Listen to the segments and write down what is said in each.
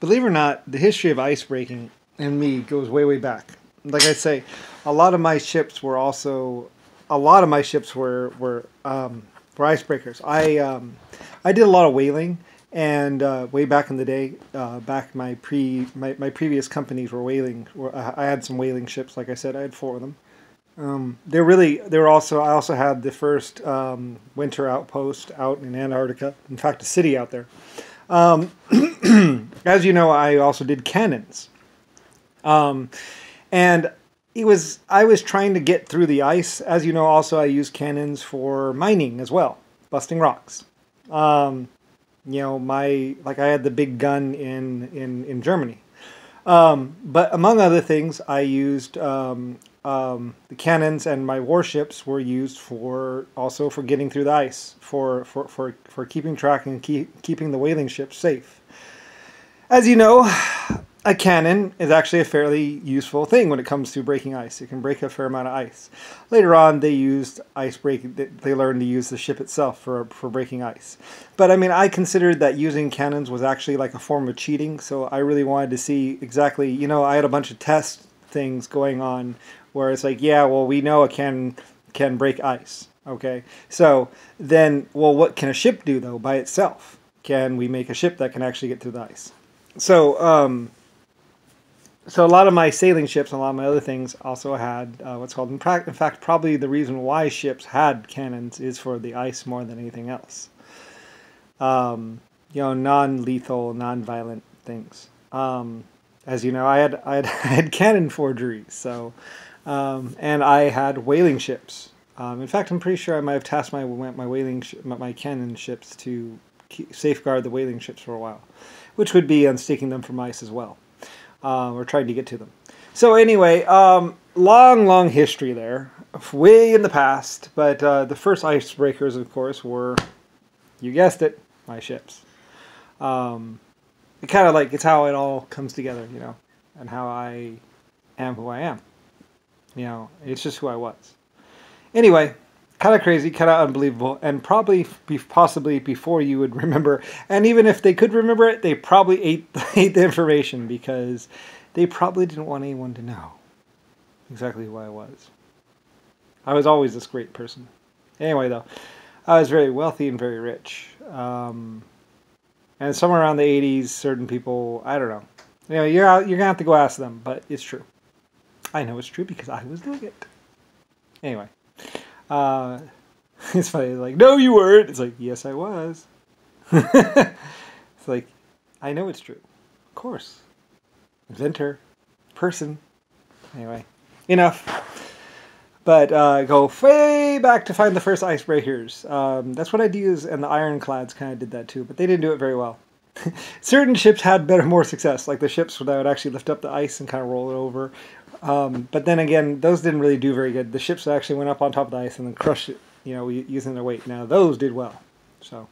Believe it or not, the history of ice breaking and me goes way, way back. Like I say, a lot of my ships were also, a lot of my ships were icebreakers. I did a lot of whaling, and way back in the day, back my previous companies were whaling. I had some whaling ships. Like I said, I had four of them. They were also. I also had the first winter outpost out in Antarctica. In fact, a city out there. Um, as you know, I also did cannons, and I was trying to get through the ice. As you know, also I used cannons for mining as well, busting rocks. Um, like I had the big gun in Germany. But among other things, I used the cannons, and my warships were used for also for getting through the ice, for keeping track and keeping the whaling ships safe. As you know, a cannon is actually a fairly useful thing when it comes to breaking ice. It can break a fair amount of ice. Later on, they used ice break. They learned to use the ship itself for breaking ice. But I mean, I considered that using cannons was actually like a form of cheating. So I really wanted to see exactly. I had a bunch of test things going on where it's like, yeah, well, we know a cannon can break ice. Okay, so then, well, what can a ship do though by itself? Can we make a ship that can actually get through the ice? So, so a lot of my sailing ships and a lot of my other things also had what's called, in fact, probably the reason why ships had cannons is for the ice more than anything else. Non-lethal, non-violent things. As you know, I had cannon forgeries, so and I had whaling ships. In fact, I'm pretty sure I might have tasked my cannon ships to safeguard the whaling ships for a while, which would be unstaking them from ice as well, or trying to get to them. So anyway, long history there, way in the past. But the first icebreakers, of course, were, you guessed it, my ships. It kind of like, it's how it all comes together, and how I am who I am. It's just who I was. Anyway, kind of crazy, kind of unbelievable, and probably possibly before you would remember. And even if they could remember it, they probably ate the information, because they probably didn't want anyone to know exactly who I was. I was always this great person. Anyway, though, I was very wealthy and very rich. And somewhere around the 80s, certain people, I don't know. You're going to have to go ask them, but it's true. I know it's true because I was doing it. Anyway. It's funny, like, no, you weren't. It's like, yes, I was. It's like, I know it's true. Of course. Inventor. Person. Anyway. Enough. But go way back to find the first icebreakers. That's what I'd use, and the ironclads kind of did that too, but they didn't do it very well. Certain ships had more success, like the ships that would actually lift up the ice and kind of roll it over. But then again, those didn't really do very good. The ships that actually went up on top of the ice and then crushed it, using their weight. Now, those did well. So,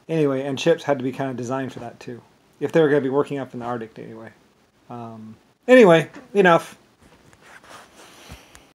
anyway, and ships had to be kind of designed for that too, if they were going to be working up in the Arctic anyway. Anyway, enough.